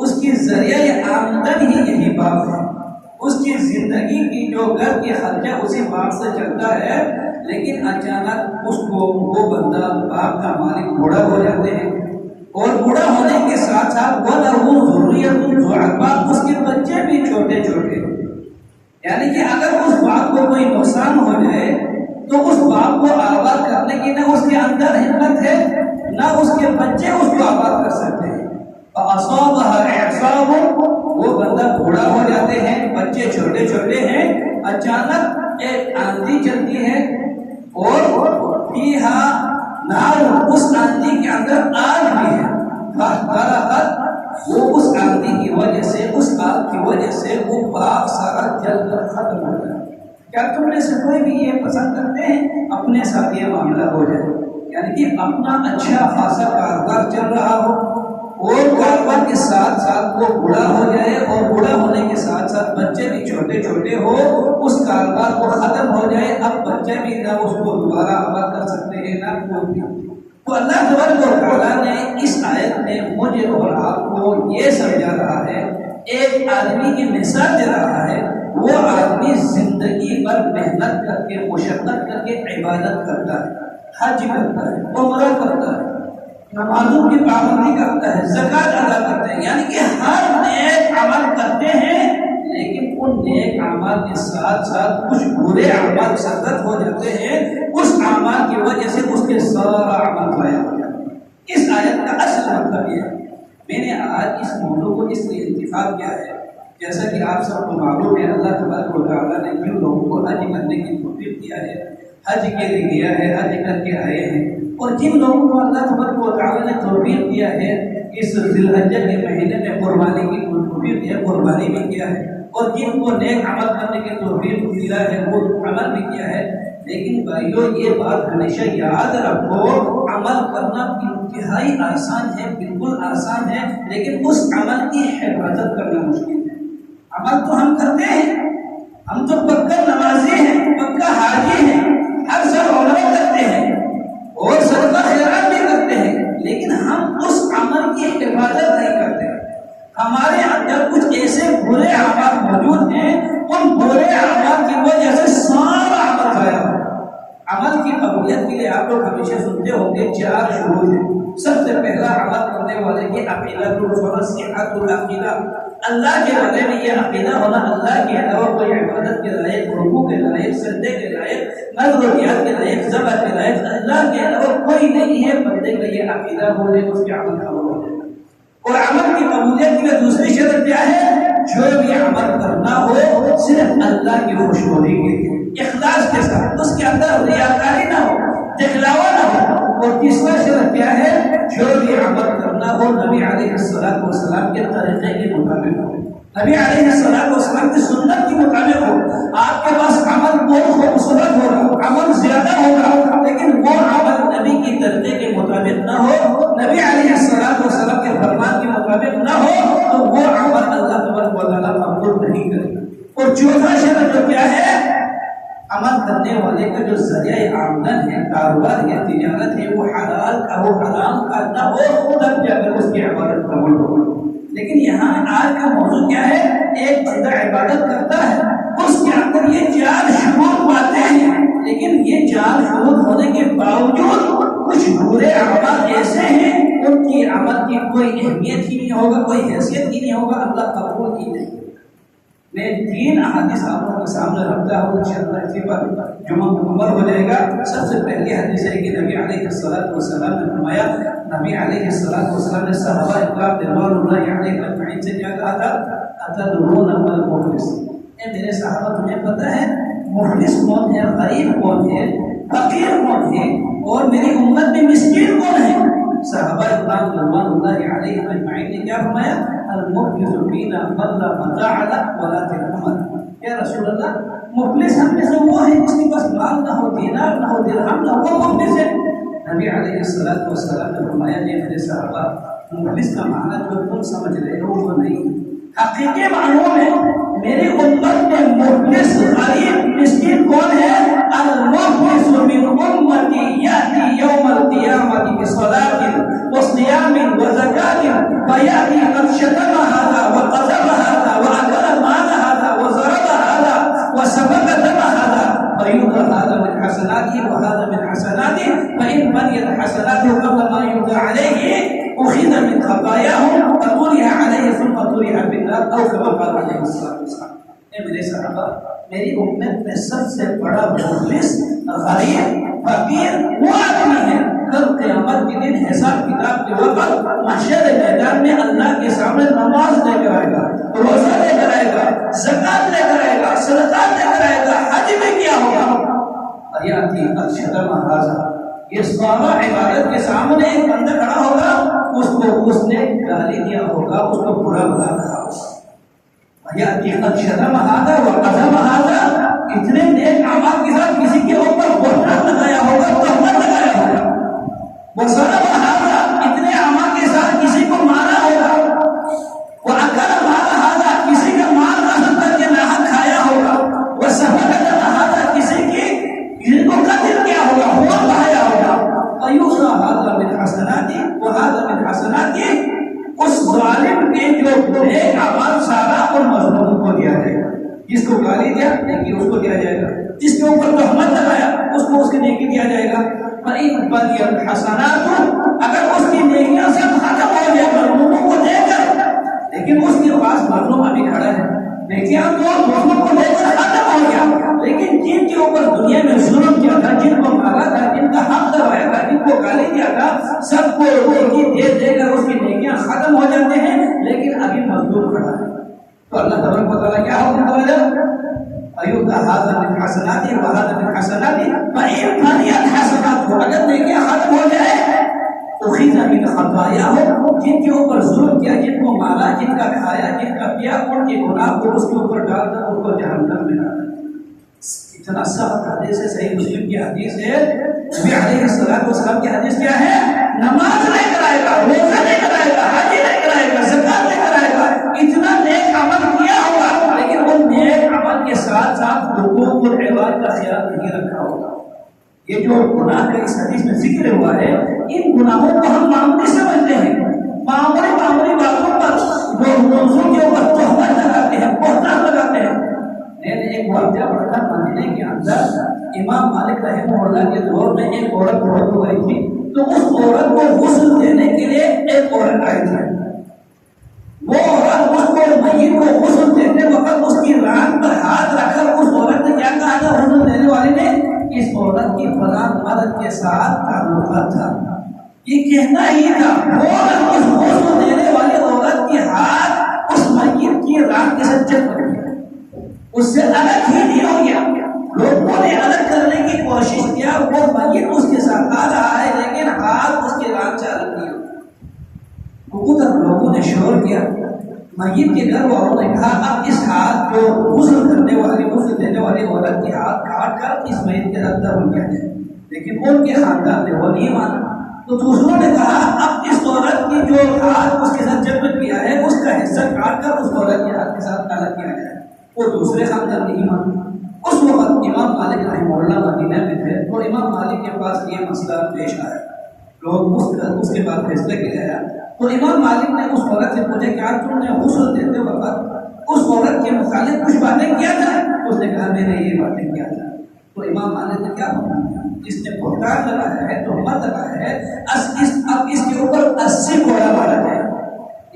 اس کی ذریعہ آمدن ہی یہی باغ ہے، اس کی زندگی کی جو گھر کی خرچہ اسی باغ سے چلتا ہے، لیکن اچانک اس کو وہ بندہ باغ کا مالک بوڑھا ہو جاتے ہیں، اور بوڑھا ہونے کے ساتھ ساتھ وَلَهُ ذُرِّيَّةٌ ضُعَفَاء، اس کے بچے بھی چھوٹے چھوٹے، یعنی کہ اگر اس باغ کو کوئی نقصان ہو جائے تو اس باغ کو آباد کرنے کی نہ اس کے اندر ہمت ہے، نہ اس کے بچے اس کو آباد کر سکتے ہیں۔ فَأَصَابَهَا إِعْصَارٌ، وہ بندہ بوڑھا ہو جاتے ہیں، بچے چھوٹے چھوٹے ہیں، اچانک ایک آندھی چلتی ہے اور فِيهَا نار، اس آندھی کے اندر آگ بھی ہے، وہ اس آندھی کی وجہ سے، اس آگ کی وجہ سے وہ باغ سارا جل کر ختم ہو جائے۔ کیا تم میں سے کوئی بھی یہ پسند کرتے ہیں اپنے ساتھ یہ معاملہ ہو جائے، یعنی کہ اپنا اچھا خاصا کاروبار چل رہا ہو اور کاروبار کے ساتھ ساتھ وہ بوڑھا ہو جائے، اور بوڑھا ہونے کے ساتھ ساتھ بچے بھی چھوٹے چھوٹے ہو، اس کاروبار کو ختم ہو جائے، اب بچے بھی نہ اس کو دوبارہ آباد کر سکتے ہیں نہ کوئی بھی۔ تو اللہ تبارک و تعالیٰ نے اس آیت میں مجھے اور آپ کو یہ سمجھا رہا ہے، ایک آدمی کی مثال دے رہا ہے، وہ آدمی زندگی بھر محنت کر کے، مشقت کر کے عبادت کرتا ہے، حج کرتا ہے، عمرہ کرتا ہے، نمازوں کی پابندی کرتا ہے، زکوٰۃ ادا کرتا ہے، یعنی کہ ہر نیک عمل کرتے ہیں، لیکن ان نیک اعمال کے ساتھ ساتھ کچھ برے اعمال سرزد ہو جاتے ہیں، اس اعمال کی وجہ سے اس کے سارا عمل ضائع ہو جاتا ہے۔ اس آیت کا اصل مطلب یہ ہے، میں نے آج اس موضوع کو اس لیے انتخاب کیا ہے، جیسا کہ آپ سب کو معلوم ہے، اللہ تبارک و تعالیٰ نے جن لوگوں کو حج کرنے کی توفیق دیا ہے، حج کے لیے گیا ہے، حج کر کے آئے ہیں، اور جن لوگوں کو اللہ تبارک و تعالیٰ نے توفیق دیا ہے اس ذی الحجہ کے مہینے میں قربانی کی توفیق دیا، قربانی بھی کیا ہے، اور جن کو نیک عمل کرنے کی توفیق دیا ہے وہ عمل بھی کیا ہے، لیکن بھائیو یہ بات ہمیشہ یاد رکھو، عمل کرنا انتہائی آسان ہے، بالکل آسان ہے، لیکن اس عمل کی حفاظت کرنا مشکل ہے۔ عمل تو ہم کرتے ہیں، ہم تو پکا نمازی ہیں، پکا حاجی ہیں، ہر سال عمرہ کرتے ہیں اور صدقہ خیرات بھی کرتے ہیں، لیکن ہم اس عمل کی حفاظت نہیں کرتے۔ ہمارے اندر کچھ ایسے برے اعمال موجود ہیں، ان برے اعمال کی وجہ سے سارا عمل ضائع ہو۔ عمل کی قبولیت کے لیے آپ لوگ ہمیشہ سنتے ہوں گے 4 شروط ہیں۔ سب سے پہلا عمل کرنے والے کی عقیدہ تو صحت العقیدہ، اللہ کے بارے میں یہ عقیدہ ہونا، اللہ کے علاوہ کوئی عبادت کے لائق، رکوع کے لائق، سجدے کے لائق، نذر و نیاز کے لائق، ذبح کے لائق اللہ کے علاوہ کوئی نہیں ہے۔ بندے کا یہ عقیدہ ہو جائے اس کے عمل قبول ہو جائے۔ اور عمل کی قبولیت کے دوسری شرط کیا ہے؟ جو بھی عمل کرنا ہو صرف اللہ کی خوشنودی کے لیے، اخلاص کے ساتھ، اس کے اندر ریاکاری نہ ہو، دکھلاوا نہ ہو۔ اور تیسرا شرط کیا ہے؟ جو بھی عمل کرنا ہو نبی علیہ السلام کے طریقے کے مطابق ہو، نبی علیہ السلام کی سنت کے مطابق ہو۔ آپ کے پاس عمل بہت خوبصورت ہوگا، عمل زیادہ ہوگا، لیکن وہ عمل نبی کی طریقے کے مطابق نہ ہو، نبی علیہ السلام کے فرمان کے مطابق نہ ہو، تو وہ عمل اللہ تبارک و تعالیٰ قبول نہیں کرے گا۔ اور چوتھا شرط جو کیا ہے؟ عمل کرنے والے کا جو ذریعہ آمدن ہے، کاروبار ہے، تجارت ہے، وہ حلال کا ہو، حرام کا نہ ہو، تب جا کر اس کی عبادت قبول ہوگی۔ لیکن یہاں آج کا موضوع کیا ہے؟ ایک بندہ عبادت کرتا ہے، اس کے اندر یہ 4 شروط پاتے ہیں، لیکن یہ 4 شروط ہونے کے باوجود کچھ برے اعمال ایسے ہیں ان کی عمل کی کوئی اہمیت ہی نہیں ہوگا، کوئی حیثیت ہی نہیں ہوگا، اللہ قبول ہی نہیں۔ میں 3 احادیث آپ کے سامنے رکھتا ہوں، انشاءاللہ اسی پر جمعہ مکمل ہو جائے گا۔ سب سے پہلی حدیث ہے کہ نبی علیہ السلام نے فرمایا، نبی علیہ السلام نے صحابہ اکرام رضوان اللہ علیہم اجمعین سے کیا کہا تھا؟ اتدرون ما المفلس، اے میرے صحابہ تمہیں پتہ ہے مفلس کون ہے، غریب کون ہے، فقیر کون ہے، اور میری امت میں مسکین کون ہے؟ صحابہ اکرام رضوان اللہ علیہم اجمعین نے کیا فرمایا؟ المفلس فینا من لا متاع له ولا درہم۔ یا رسول اللہ، مفلس ہم میں سے وہ ہے جس کے پاس مال نہ ہو، دینار نہ ہو، درہم نہ ہو، وہ مفلس ہے۔ نبی علیہ السلام نے فرمایا، یہ میرے صحابہ، مفلس کا معنی جو تم سمجھ رہے ہو وہ نہیں، حقیقی معلوم ہے میری امت میں مفلس، غریب، مسکین کون ہے؟ المفلس من امتی یاتی یوم القیامت بصلاۃ وصیام وزکاۃ فیاتی قد شتمها اخذ من خطاياهم فطرح عليه ثم طرح في النار او كما قال عليه الصلاه والسلام. اے میرے صحابہ، میری امت میں سب سے بڑا مخلص، غریب، فقیر وہ آدمی ہے کل قیامت کے دن حساب کتاب کے وقت محشر میدان میں اللہ کے سامنے نماز لے کر آئے گا، روزہ لے کر آئے گا، زکات لے کر آئے گا، صدقات لے کر آئے گا، حج میں کیا ہوگا؟ یاتی اشهد هذا، یہ سارا عبادت کے سامنے ایک بندہ کھڑا ہوگا، اس نے گالی دیا ہوگا، اس کو برا بلا کہا ہوگا، یاتی اشهد هذا وقسم هذا، اتنے نیک اعمال کے ساتھ کسی کے اوپر بہتان لگایا ہوگا، تہمت لگایا ہوگا، وصلب هذا، اتنے اعمال کے ساتھ کسی کو مارا ہوگا، واکل مال هذا، کسی کا مال غصب کر کے ناحق کھایا ہوگا، وسفك دم هذا، کسی کو قتل کیا ہوگا، ہوا بہایا ہوگا، ایوسا هذا من حسناتی وهذا من حسناتی، اس ظالم کے جو ایک اعمال سارا اور مظلوم کو دیا جائے گا، جس کو گالی دیا نیکی اس کو دیا جائے گا، جس کے اوپر تہمت لگایا اس کو اس کی نیکی دیا جائے گا، فإن بقيت حسنات، اگر اس کی نیکیاں سب ختم ہو جائے مظلوموں کو دے کر، لیکن اس کے پاس مظلوم ابھی کھڑا ہے، نیکیاں تو مظلوم کو دے کر ختم ہو گیا، لیکن جن کے اوپر دنیا میں ظلم کیا تھا، جن کو مارا تھا، جن کا حق دبایا تھا، جن کو گالی دیا تھا، سب کو نیکی دے دے کر اس کی نیکیاں ختم ہو جاتے ہیں، لیکن ابھی مظلوم کھڑا ہے، تو اللہ تبارک و تعالیٰ کیا حکم کرے؟ ایوب هذا من حسناتی وهذا من حسناتی فإن بقيت حسنات، اگر نیکیاں ختم ہو جائے، اخذ من خطاياهم، جن کے اوپر ظلم کیا، جن کو مارا، جن کا کھایا، جن کا پیا، ان کے گناہ کو اس کے اوپر ڈال کر ان کو جہنم میں ڈالا۔ اتنا سخت حدیث ہے، صحیح مسلم کی حدیث ہے، نبی علیہ الصلوۃ والسلام کی حدیث کیا ہے؟ نماز لے کر آئے گا، روزہ لے کر آئے گا، حج لے کر آئے گا، زکات لے کر آئے گا، اتنا نیک عمل کیا ہوگا، لیکن ان نیک عمل کے ساتھ ساتھ حقوق العباد کا خیال نہیں رکھا ہوگا۔ یہ جو گناہ کا اس حدیث میں ذکر ہوا ہے، ان گناہوں کو ہم معمولی سمجھتے ہیں، معمولی باتوں پر دوسروں کے اوپر تہمت لگاتے ہیں، بہتان لگاتے ہیں۔ میں نے ایک واقعہ پڑھا تھا مدینے کے اندر، امام مالک رحمہ اللہ کے دور میں ایک عورت بہت ہو گئی تھی، تو اس عورت کو غسل دینے کے لیے ایک عورت آئی تھی، وہ عورت اس کو میت کو غسل دیتے وقت اس کی ران پر ہاتھ رکھ کر اس عورت نے کیا کہا تھا؟ غسل دینے والی نے، اس عورت کی فلاں مرد کے ساتھ تعلقات تھا، یہ کہنا ہی تھا، وہ اس غسل دینے والی عورت کے ہاتھ اس میت کی ران کے ساتھ چپک گیا، اس سے الگ ہی نہیں ہو گیا۔ لوگوں نے الگ کرنے کی کوشش کیا، وہ میت اس کے ساتھ آ رہا ہے لیکن ہاتھ اس کے ران سے الگ نہیں ہو۔ ادھر لوگوں نے شور کیا، میت کے گھر والوں نے کہا اب اس ہاتھ کو غسل کرنے والی، غسل دینے والی عورت کے ہاتھ کاٹ کر اس میت کے اندر بن کیا جائے، لیکن ان کے خاندان نے وہ نہیں مانا، تو دوسروں نے کہا اب اس عورت کی جو ہاتھ اس کے ساتھ جبر کیا ہے اس کا حصہ کاٹ کر اس عورت کے ہاتھ کے ساتھ الگ کیا جائے، وہ دوسرے خاندان نہیں مانا۔ اس وقت امام مالک رحمہ اللہ مدینہ میں تھے، تو امام مالک کے پاس یہ مسئلہ پیش آیا، لوگ اس کے بعد فیصلہ کیا گیا، تو امام مالک نے اس عورت سے پوچھا کہ تم نے غسل دیتے وقت اس عورت کے متعلق کچھ باتیں کیا تھا؟ اس نے کہا میں نے یہ باتیں کیا تھا، تو امام مالک نے کیا فرمایا؟ جس نے بہتان لگایا ہے، تہمت لگایا ہے، اب اس کے اوپر 80 کوڑا مارا جائے۔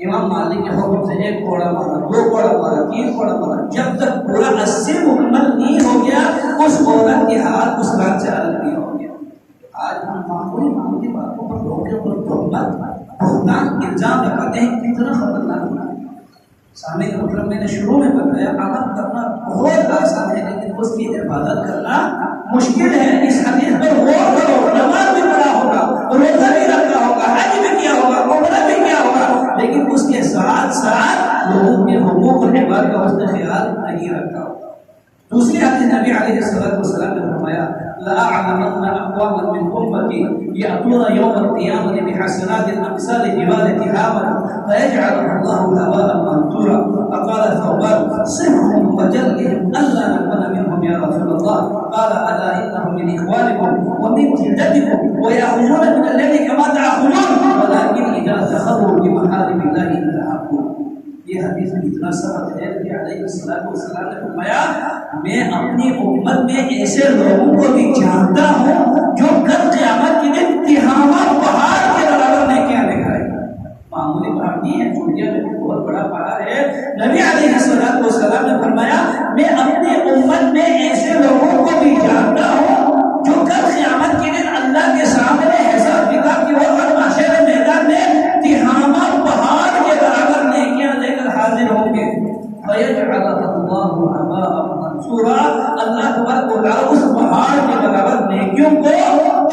امام مالک کے حکم سے 1 کوڑا مارا، 2 کوڑا مارا، 3 کوڑا مارا، جب تک پورا 80 مکمل نہیں ہو گیا اس عورت کے ہاتھ اس رات سے الگ نہیں ہو گیا۔ آج ہم معمولی باتوں پر لوگوں کے اوپر تہمت، بہتان، الزام لگاتے ہیں، کتنا خطرناک ہونا ہے۔ سامعین مطلب میں نے شروع میں بتایا عمل کرنا بہت آسان ہے لیکن اس کی حفاظت کرنا مشکل ہے۔ اس حدیث پر غور کرو، نماز بھی پڑھا ہوگا، روزہ بھی رکھا ہوگا، حج بھی کیا ہوگا، عمرہ بھی کیا ہوگا، لیکن اس کے ساتھ ساتھ لوگوں کے حقوق اور عبادت کا حسن خیال نہیں رکھا ہوگا۔ دوسری حدیث نبی علیہ السلام نے فرمایا لا اعلمن اقواما من امتی یاتون یوم القیامة بحسنات امثال جبال تهامة فیجعلها الله هباء منثورا فقال ثوبان صفهم وجلهم الا نكون منهم يا رسول الله قال الا انهم من اخوانكم ومن جلدتكم ويأخذون من الليل كما تأخذون ولكن اذا دخلوا بمحارم الله انتهكوا۔ یہ حدیث میں اتنا سخت ہے کہ علیہ السلام نے فرمایا میں اپنی امت میں ایسے لوگوں کو بھی جانتا ہوں جو کل قیامت کے دن تہامہ پہاڑ کے برابر نیکیاں لے کر آئے گا۔ نہیں ہے، سوریا میں بھی بہت بڑا پہاڑ ہے۔ نبی علیہ السلام نے فرمایا میں اپنی امت میں ایسے لوگوں کو بھی جانتا ہوں جو کل قیامت کے دن اللہ کے سامنے حساب کتاب کی وقت محشر میدان میں تہامہ پہاڑ کے برابر نیکیاں لے کر حاضر ہوں گے۔ فَيَجْعَلَهُ اللَّهُ هَبَاءً مَنْثُورًا، اللہ تبارک و تعالیٰ اس پہاڑ کے برابر نیکیوں کو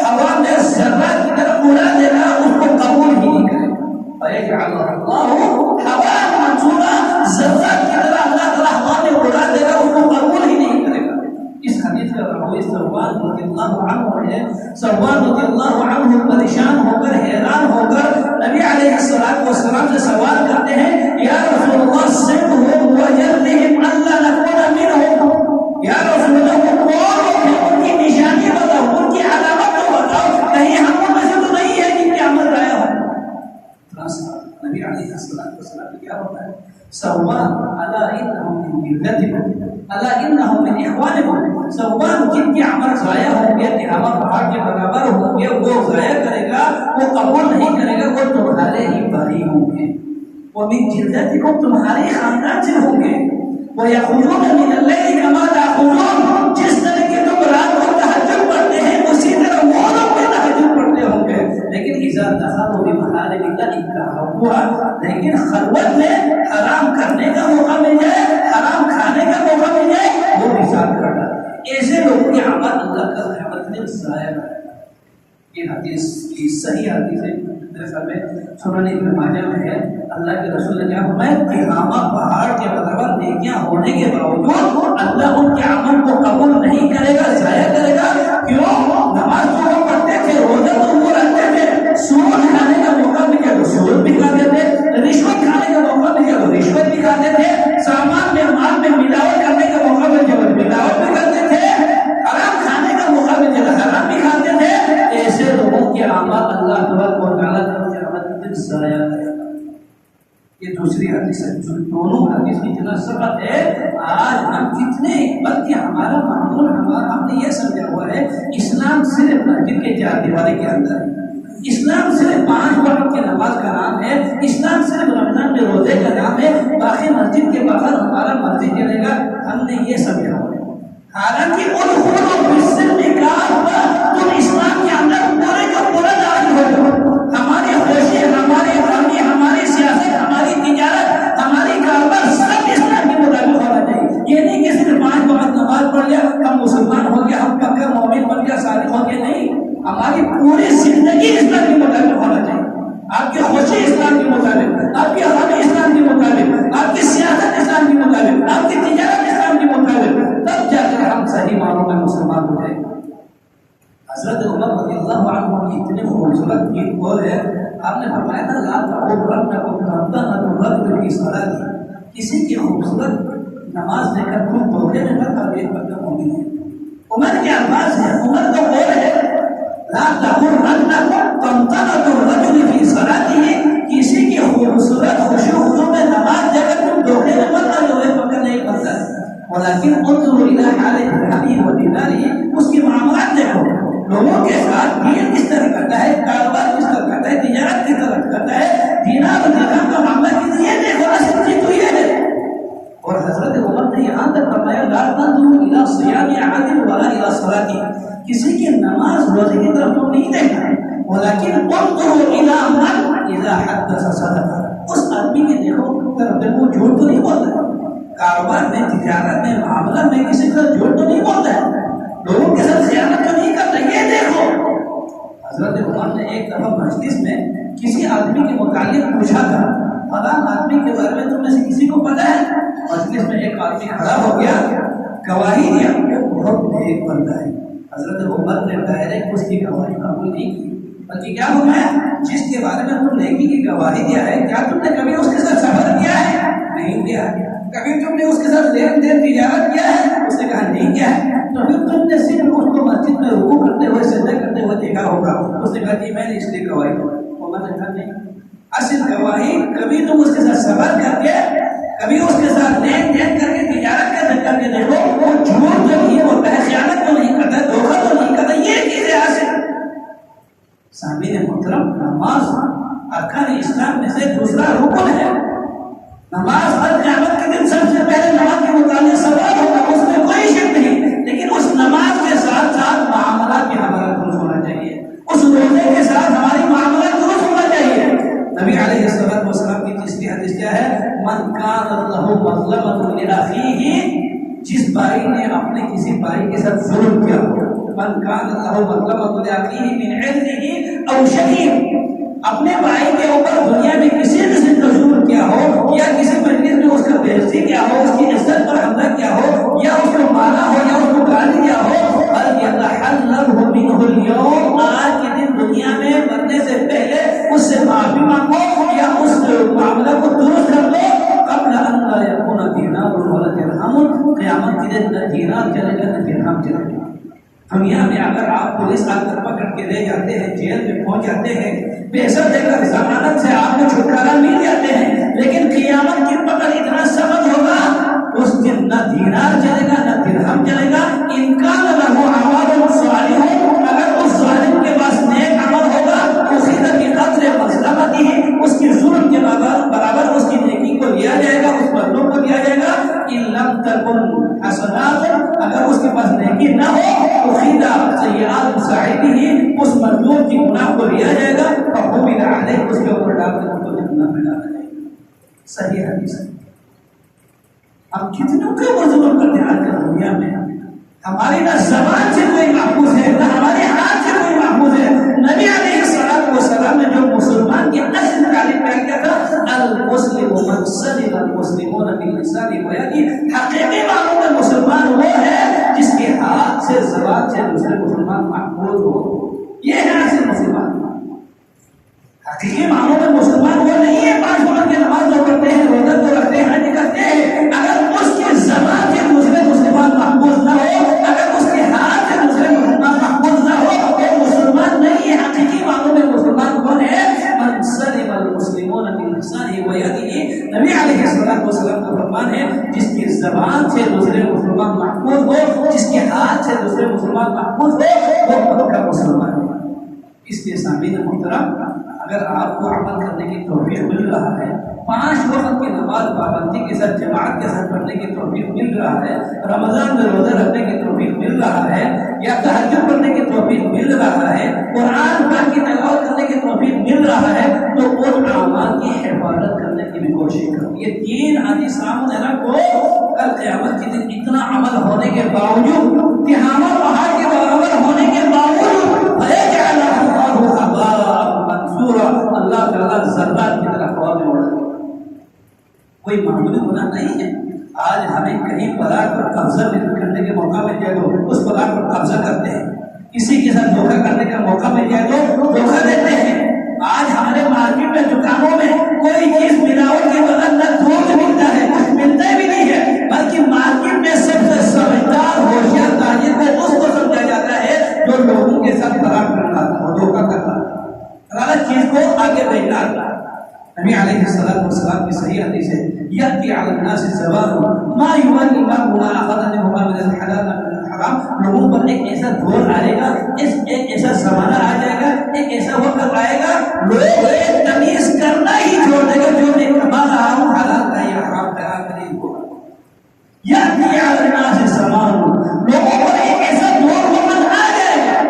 ہوا میں ذرہ کی طرح اڑا دینا، اس کو قبول ہی نہیں کرے گا۔ فَيَجْعَلَهُ اللَّهُ هَبَاءً مَنْثُورًا، ذرہ کی طرح اللہ تعالیٰ ہوا میں اڑا دے گا، اس کو قبول ہی نہیں کرے گا۔ اس حدیث کا راوی ثوبان رضی اللہ عنہ ہے۔ ثوبان رضی اللہ عنہ پریشان ہو کر حیران ہو کر نبی علیہ السلام سے سوال کرتے ہیں، یا رسول اللہ صدقهم وجرهم الا نكون منهم، یا رسول اللہ وہ کون ہے، ان کی نشانی بتاؤ، ان کی علامت تو بتاؤ، کہیں ہم ان میں سے تو نہیں ہے جن کے عمل ضائع ہو۔ نبی علیہ السلام نے کیا ہوتا ہے، ثوبان الا انهم من جلدكم الا انهم من اخوانكم، ثوبان جن کے عمل ضائع ہوں گے، تہامہ پہاڑ کے برابر ہوں گے، وہ ضائع کرے گا، وہ قبول نہیں کرے گا، وہ تمہارے ہی بھائی ہوں گے، وہ من جلدکم تمہارے خاندان سے ہوں گے، وَيَخُرُونَ مِنَ اللَّيْلِ كَمَا تَأْخُذُونَ، جس طرح کے تم رات کو تہجد پڑھتے ہیں اسی طرح وہ لوگ بھی تہجد پڑھتے ہوں گے، لیکن اذا دخلوا بمحارم اللہ انتهكوها، لیکن خلوت میں حرام کرنے کا موقع مل جائے، حرام کھانے کا موقع مل جائے، وہ بھی ساتھ کر ڈالتے۔ ایسے لوگوں کے عمل اللہ کا رحمت میں ضائع ہے۔ یہ حدیث کی صحیح حدیث ہے، میرے خیال میں سنن ابن ماجہ میں ہے۔ اللہ کے رسول نے کہا میں تہامہ پہاڑ کے برابر نیکیاں ہونے کے باوجود اللہ ان کے عمل کو قبول نہیں کرے گا، ضائع کرے گا۔ کیوں؟ نماز تو وہ پڑھتے تھے، روزہ تو وہ رکھتے تھے، سود کھانے کا موقع ملے تو سود بھی کھاتے تھے، رشوت کھانے کا موقع ملے تو رشوت بھی کھاتے تھے، سامان میں مال میں ملاوٹ کرنے کا موقع ملے تو ملاوٹ بھی کرتے تھے، حرام کھانے کا موقع ملے تو حرام بھی کھاتے تھے۔ ایسے لوگوں کے اعمال اللہ تبارک و تعالیٰ کے رحمت میں ضائع کرے گا۔ یہ دوسری حدیث ہے، دونوں حدیث کی اتنا سبق ہے۔ آج ہم کتنے، بلکہ ہمارا معمول ہم نے یہ سمجھا ہوا ہے اسلام صرف مسجد کے چار دیواری کے اندر ہے، اسلام صرف 5 وقت کی نماز کا نام ہے، اسلام صرف رمضان میں روزے کا نام ہے، باقی مسجد کے باہر ہمارا مرضی چلے گا، ہم نے یہ سمجھا ہوا ہے۔ حالانکہ تم اسلام کے اندر پورے کا پورا داخل ہو جاؤ، ہماری خوشی، ہماری غمی، ہماری سیاست، ہماری تجارت، ہماری کاروبار سب اسلام کے مطابق ہونا چاہیے۔ یہ نہیں کہ صرف 5 وقت نماز پڑھ لیا ہم مسلمان ہو گیا، ہم پکا مومن بن گیا، صادق ہو گیا، نہیں، ہماری پوری زندگی اسلام کے مطابق ہونا چاہیے۔ آپ کی خوشی اسلام کے مطابق، آپ کی غمی اسلام کے مطابق، آپ کی سیاست اسلام کے مطابق، آپ کی تجارت اسلام کے مطابق، تب جا کر ہم صحیح معنوں میں مسلمان ہو جائیں گے۔ حضرت عمر رضی اللہ عنہ کی اتنی خوبصورت گیت وہ ہے، آپ نے فرمایا تھا لا تغرنکم تنتنۃ الرجل فی صلاۃہ، کسی کی خوبصورت نماز دیکھ کر تم دھوکے میں مت آؤ، ایک بدتر مومن ہے۔ عمر کے الفاظ ہیں، عمر کا قول ہے لا تغرنکم تنتنۃ الرجل فی صلاۃہ، کسی کی خوبصورت خشوع خضوع میں نماز دیکھ کر تم دھوکے میں مت آؤ، ایک بدتر نہیں بنتا ہے۔ ولكن انظروا الى حال الحبيب وديناره، اس کی معاملات دیکھو، لوگوں کے ساتھ دین کس طرح کرتا ہے، کاروبار کس طرح کرتا ہے، تجارت کس طرح کرتا ہے، دینار و درہم کا معاملہ کس طرح، یہ دیکھو، اصل چیز تو یہ ہے۔ اور حضرت عمر نے یہاں تک فرمایا لا تنظروا الى صيام احد ولا الى صلاته، کسی کی نماز روزے کی طرف تم نہیں دیکھنا ہے، ولكن انظروا الى من اذا حدث صدق، اس آدمی کے دیکھو طرف وہ جھوٹ تو نہیں بولتا ہے، کاروبار میں، تجارت میں، معاملہ میں کسی کا جھوٹ تو نہیں بولتا ہے، لوگوں کے ساتھ خیانت تو نہیں کرتا، یہ دیکھو۔ حضرت عمر نے ایک دفعہ مجلس میں کسی آدمی کے متعلق پوچھا تھا، فلاں آدمی کے بارے میں تم میں سے کسی کو پتا ہے؟ مجلس میں ایک آدمی کھڑا ہو گیا، گواہی دیا وہ بہت نیک بندہ ہے۔ حضرت عمر نے ڈائریکٹ اس کی گواہی قبول نہیں کی، بلکہ کیا ہوا ہے، جس کے بارے میں تم نیکی کی گواہی دیا ہے، کیا تم نے کبھی اس کے ساتھ سفر کیا ہے؟ نہیں کیا ہے۔ کبھی تم نے اس کے ساتھ لین دین تجارت کیا ہے؟ اس نے کہا نہیں کیا ہے۔ تو پھر تم نے صرف اس کو مسجد میں رکوع کرتے ہوئے سجدہ کرتے ہوئے دیکھا ہوگا۔ اس نے کہا کہ میں نے اس لیے گواہی دی۔ عمر نے کہا نہیں، اصل گواہی کبھی تم اس کے ساتھ سفر کر کے، کبھی اس کے ساتھ لین دین کر کے تجارت کر کے دیکھو، وہ جھوٹ تو نہیں ہوتا ہے، خیانت تو نہیں کرتا ہے، دھوکہ تو نہیں کرتا، یہ چیزیں حاصل۔ سامعین محترم، نماز ارکان اسلام میں سے دوسرا رکن ہے نماز۔ ہر قیامت کے دن سب سے پہلے نماز کے متعلق سوال ہوگا، اس میں کوئی شک نہیں، لیکن اس نماز کے ساتھ ساتھ معاملات بھی ہمارا درست ہونا چاہیے، اس روزے کے ساتھ ہماری معاملات درست ہونا چاہیے۔ نبی علیہ السلام کی تیسری حدیث کیا ہے؟ من کان لہ مظلمۃ لاخیہ، جس بھائی نے اپنے کسی بھائی کے ساتھ ظلم کیا ہو، من کان لہ مظلمۃ لاخیہ من عرضہ او شیء، اپنے بھائی کے اوپر دنیا میں کسی قسم کا ظلم کیا ہو، یا کسی مجلس میں اس کا بےعزتی کیا ہو، اس کی عزت پر حملہ کیا ہو، یا اس کو مارا ہو، یا اس کو گالی دیا ہو، فلیتحللہ منہ اليوم، آج کے دن دنیا میں مرنے سے پہلے اس سے معافی مانگو یا اس معاملہ کو درست کر لو، قبل ان لا یکون دینار ولا درہم، قیامت کے دن نہ دینار چلے گا نہ درہم چلے گا۔ دنیا میں اگر آپ پولیس آ کر پکڑ کے لے جاتے ہیں، جیل میں پہنچ جاتے ہیں، پیسہ دے کر ضمانت سے آپ کو چھٹکارا مل جاتے ہیں، لیکن قیامت کی پکڑ اتنا سخت ہوگا اس دن نہ دینار چلے گا نہ درہم چلے گا۔ ان کان لہ اعمال صالحہ، اگر اس ظالم کے پاس نیک عمل ہوگا اخذ بقدر مظلمتہ، اس کی ظلم کے برابر اس کی نیکی کو لیا جائے گا، اس بدلوں کو لیا جائے گا۔ ان لم تکن حسنات، اگر اس کے پاس نیکی نہ ہو اخذ سیئات صاحبہ، اس مظلوم کی گناہ کو لیا جائے گا، فحمل علیہ، اس کے اوپر ڈال کر اس کو جہنم میں ڈالا جائے گا۔ صحیح حدیث ہے۔ ہم کتنوں کے ظلم کرتے ہیں آج کل دنیا میں، ہماری نہ زبان سے کوئی محفوظ ہے نہ ہمارے ہاتھ سے کوئی محفوظ ہے۔ نبی علیہ السلام نے جو مسلمان کی اصل تعلیم بیان کیا تھا، المسلم من سلم المسلمون من لسانه ويده، حقیقی معنوں میں مسلمان وہ ہے جس کے ہاتھ سے زبان سے دوسرے مسلمان محفوظ ہو، یہ ہے اصل مسلمان۔ حقیقی معنوں میں مسلمان وہ نہیں ہے 5 وقت کی نماز جو کرتے ہیں، روزہ جو رکھتے ہیں، حج کرتے ہیں، اگر اس کی زبان سے دوسرے مسلمان محفوظ نہ ہو، اگر اس کے ہاتھ سے دوسرے مسلمان محفوظ نہ ہو، وہ مسلمان نہیں ہے۔ حقیقی معنوں میں مسلمان کون ہے؟ من سلم المسلمون من لسانه ويده، نبی علیہ السلام کا فرمان ہے جس کی زبان سے دوسرے مسلمان محفوظ ہو، جس کے ہاتھ سے دوسرے مسلمان محفوظ ہو، وہ پکا مسلمان ہے۔ اس لیے سامعین محترم، اگر آپ کو عمل کرنے کی توفیق مل رہا ہے، 5 وقت کی نماز پابندی کے ساتھ جماعت کے ساتھ پڑھنے کی توفیق مل رہا ہے، رمضان میں روزہ رکھنے کی توفیق مل رہا ہے، یا تہجد پڑھنے کی توفیق مل رہا ہے، قرآن پاک کی تلاوت کرنے کی توفیق مل رہا ہے، تو ان اعمال کی حفاظت کرنے کی بھی کوشش کرو۔ یہ 3 حدیث سامنے رکھو، کل قیامت کے دن اتنا عمل ہونے کے باوجود، تہامہ پہاڑ کے برابر ہونے کے باوجود، اللہ تعالیٰ ذرات کی طرح ہوا میں اڑا دے۔ کوئی معمولی گناہ نہیں ہے۔ آج ہمیں کہیں پلاٹ پر قبضہ کرنے کے موقع مل جائے تو اس پلاٹ پر قبضہ کرتے ہیں، کسی کے ساتھ دھوکہ کرنے کا موقع مل جائے تو دھوکہ دیتے ہیں۔ آج ہمارے مارکیٹ میں دکانوں میں کوئی چیز ملاوٹ کے بغیر نہ دودھ ملتا ہے، کچھ ملتا بھی نہیں ہے، بلکہ مارکیٹ میں سب سے سمجھدار ہوشیار تاجر میں اس کو سمجھا جاتا ہے جو لوگوں کے ساتھ فراڈ کرتا ہے، دھوکہ کرتا ہے، غلط چیز کو آگے بڑھاتا ہے۔ نبی علیہ السلام کی صحیح حدیث ہے، یأتی علی الناس زمان ما یولی المرء ما اخذ منهما من الحلال من الحرام، لوگوں پر ایک ایسا دور آئے گا، ایک ایسا زمانہ آ جائے گا، ایک ایسا وقت آئے گا، لوگ یہ تمیز کرنا ہی چھوڑ دے گا جو میں کما رہا ہوں حلال کا یا حرام کا قریب ہوگا۔ یأتی علی الناس زمان، لوگوں پر ایک ایسا دور وقت آ جائے گا،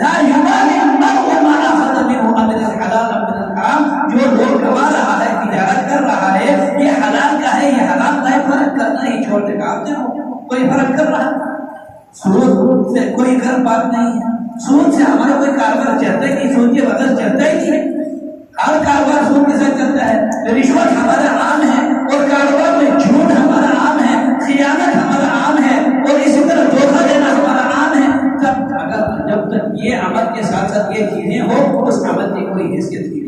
لا یولی المرء ما اخذ منهما من الحلال من الحرام، جو لوگ کما رہا ہے، تجارت کر رہا ہے، یہ حلال کا ہے یہ حرام کا ہے، فرق کرنا ہی چھوڑ دے گا۔ آپ دیکھو کوئی فرق کر رہا ہے، سود سے کوئی گھر بات نہیں ہے، سود سے ہمارا کوئی کاروبار چلتا ہے کہ سود کے بغیر چلتا ہی نہیں، ہر کاروبار سود کے ساتھ چلتا ہے، رشوت ہمارا عام ہے، اور کاروبار میں جھوٹ ہمارا عام ہے، خیانت ہمارا عام ہے، اور اسی طرح دھوکہ دینا ہمارا عام ہے۔ جب تک یہ عمل کے ساتھ ساتھ یہ چیزیں ہو، اس عمل کی کوئی حیثیت نہیں ہے۔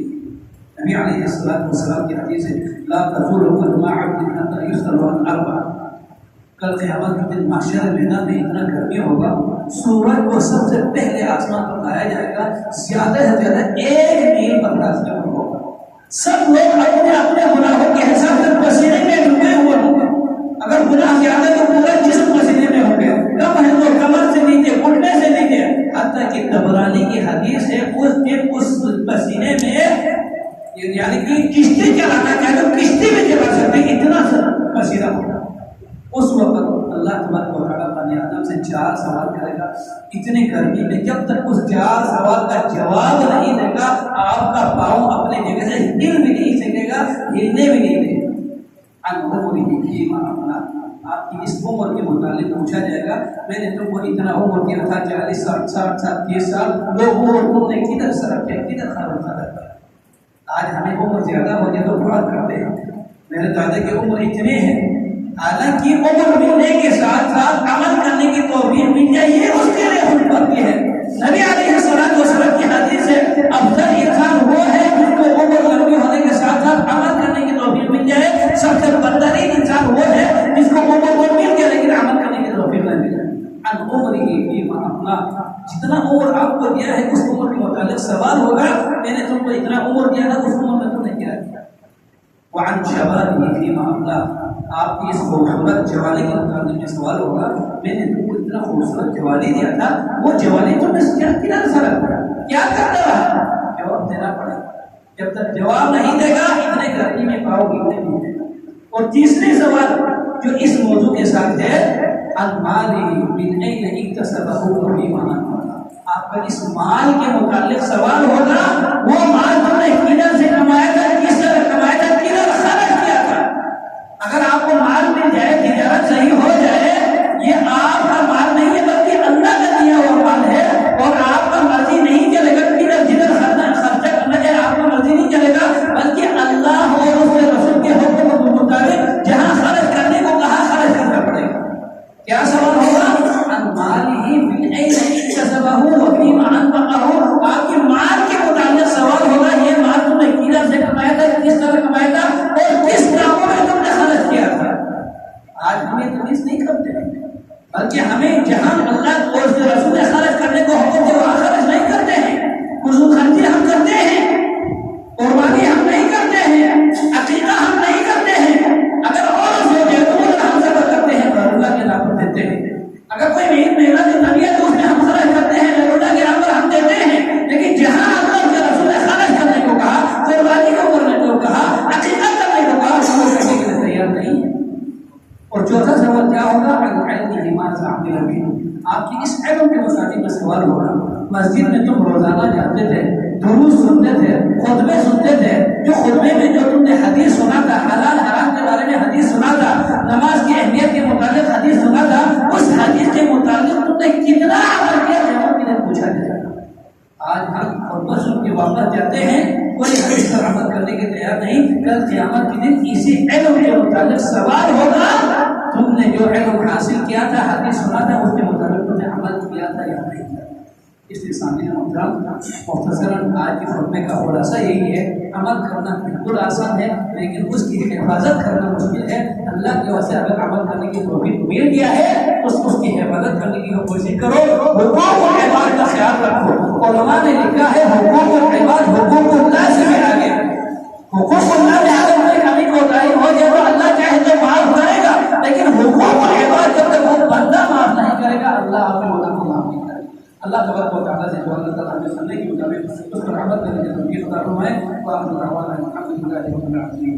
نبی علیہ السلام کی حدیث ہے، لا تزول قدم عبد حتى يسأل عن 4۔ کل قیامت کے دن محشر میدان میں اتنا گرمی ہوگا، سورج کو سب سے پہلے آسمان پر لایا جائے گا، زیادہ سے زیادہ 1 میل پر راستے پر ہوگا، سب لوگ اپنے اپنے گناہوں کے حساب سے پسینے میں ڈوبے ہوئے ہوں گے۔ اگر گناہ زیادہ تو پورا جسم پسینے میں ہوں گے، کم ہے تو کمر سے نیچے، گھٹنے سے نیچے، حتیٰ کہ طبرانی کی حدیث ہے اس دن اس پسینے میں یعنی کہ کشتی چلانا چاہے تو کشتی میں چلا سکتے ہیں، اتنا پسینہ ہوگا۔ اس وقت اللہ تبارک و تعالیٰ بنی آدم سے 4 سوال کرے گا اتنی گرمی میں، جب تک اس 4 سوال کا جواب نہیں دے گا آپ کا پاؤں اپنے جگہ سے ہل بھی نہیں سکے گا، ہلنے بھی نہیں دے گا۔ آپ کی اس عمر کے متعلق پوچھا جائے گا، میں نے تم کو اتنا عمر دیا تھا 40 سال 60 سال 30 سال، لوگ وہ تم نے کدھر صرف کیا، کدھر خراب کیا؟ آج ہمیں عمر زیادہ ہو جائے تو بات کرتے ہیں، میرے دادا کی عمر اتنے ہیں، حالانکہ عمر ملنے کے ساتھ ساتھ عمل کرنے کی توفیق مل جائے یہ اس کے لیے ہم کرتی ہے۔ نبی علیہ الصلوۃ والسلام کی حدیث ہے افضل انسان وہ ہے جس کو عمر لمبی ہونے کے ساتھ ساتھ عمل کرنے کی توفیق مل جائے، سب سے بدترین انسان وہ ہے جس کو عمر تو مل گیا لیکن عمل کرنے کی توفیق نہ مل جائے۔ اب عمر کی اپنا جتنا عمر آپ کو دیا ہے اس عمر کے متعلق سوال ہوگا، میں نے تم کو اتنا عمر دیا تھا اس عمر میں تم نے کیا کیا؟ وعن شبابه فيما أفناه، آپ کی اس خوبصورت جوانی کے متعلق میں سوال ہوگا، میں نے تم کو اتنا خوبصورت جوانی دیا تھا، وہ جوانی تم نے کیا سر کیا کرتا رہا؟ جواب دینا پڑے گا، جب تک جواب نہیں دے گا اتنے گرمی میں پاؤ گرنے نہیں دے گا۔ اور تیسری سوال جو اس موضوع کے ساتھ ہے، المال من أين اكتسبه وفيما أنفقه، آپ کا اس مال کے متعلق سوال ہوگا، وہ مال تم نے کدھر سے کمایا تھا، کس طرح کمایا تھا، کدھر خرچ کیا تھا۔ اگر آپ کو مال مل جائے، تجارت صحیح ہو جائے، یہ آپ کا مال نہیں ہے بلکہ اللہ کا دیا ہوا مال ہے، اور آپ کا مرضی نہیں چلے گا کدھر جدھر خرچہ کرنا چاہے آپ کا مرضی نہیں چلے گا، بلکہ اللہ اور اس کے رسول کے حکم کے مطابق جہاں خرچ کرنے کو کہا خرچ کرنا پڑے گا۔ کیا سوال ہوگا؟ مالی من أين اكتسبه وفيما أنفقه، آپ کے مال کے متعلق سوال ہوگا، یہ مال تم نے کدھر سے کمایا تھا، کس طرح کمایا تھا اور کس کاموں میں تم نے خرچ کیا تھا۔ آج ہمیں تمیز نہیں کرتے بلکہ ہمیں جہاں اللہ اور اس کے رسول نے خرچ کرنے کو حکم دیا وہاں خرچ نہیں کرتے ہیں، فضول خرچی ہم کرتے ہیں، قربانی ہم نہیں کرتے ہیں، عقیقہ ہم نہیں کرتے ہیں، اگر اور ہو جائے تو ہم صبر کرتے ہیں اور اللہ کے نام پر دیتے ہیں، اگر کوئی محنت کی طبیعت تو اس میں ہم خرچ کرتے ہیں، اللہ کے نام پر ہم دیتے ہیں، لیکن جہاں اللہ کے رسول نے خرچ کرنے کو کہا، قربانی کو کرنے کو کہا، عقیقہ کرنے کو کہا، وہ کرنے کے لیے تیار نہیں ہے۔ اور چوتھا سوال کیا ہوگا؟ آپ کی اس علم کے مطابق میں سوال ہوگا، مسجد میں تم روزانہ جاتے تھے، دروس سنتے تھے، خطبے سنتے تھے، جو خطبے میں جو تم نے حدیث سنا تھا، حلال حرام کے بارے میں حدیث سنا تھا، نماز کی اہمیت کے متعلق حدیث سنا تھا، اس حدیث کے متعلق تم نے کتنا عمل کیا جواب کے لیے پوچھا جائے گا۔ آج ہم خطبہ سن کے واپس جاتے ہیں، کوئی حدیث پر عمل کرنے کے تیار نہیں، کل قیامت کے دن اسی علم کے متعلق سوال ہوگا، تم نے جو علم حاصل کیا تھا، حدیث سنا تھا، اس کے مطابق تم نے عمل کیا تھا یا نہیں کیا۔ اس لیے سامعین محترم، مختصراً آج کے خطبے کا خلاصہ یہی ہے، عمل کرنا بالکل آسان ہے لیکن اس کی حفاظت کرنا مشکل ہے۔ اللہ کی وجہ سے اگر عمل کرنے کی توفیق مل گیا ہے تو اس کی حفاظت کرنے کی کوشش کرو، حقوق العباد کا خیال رکھو۔ علماء نے لکھا ہے حقوق العباد حقوق اللہ سے بھی آگے، حقوق اللہ میں اگر کوئی کمی کوتاہی ہو جائے تو اللہ چاہے تو معاف کرے گا، لیکن حقوق العباد جب تک وہ بندہ معاف نہیں کرے گا اللہ اپنے مدد کو معاف نہیں کرے گا۔ اللہ تبارک و تعالیٰ سے جو اللہ تعالیٰ ہمیں سننے کے مطابق اس پر عمل کرنے کی توفیق عطا فرمائے۔ وآخر دعوانا الحمد للہ رب العالمین۔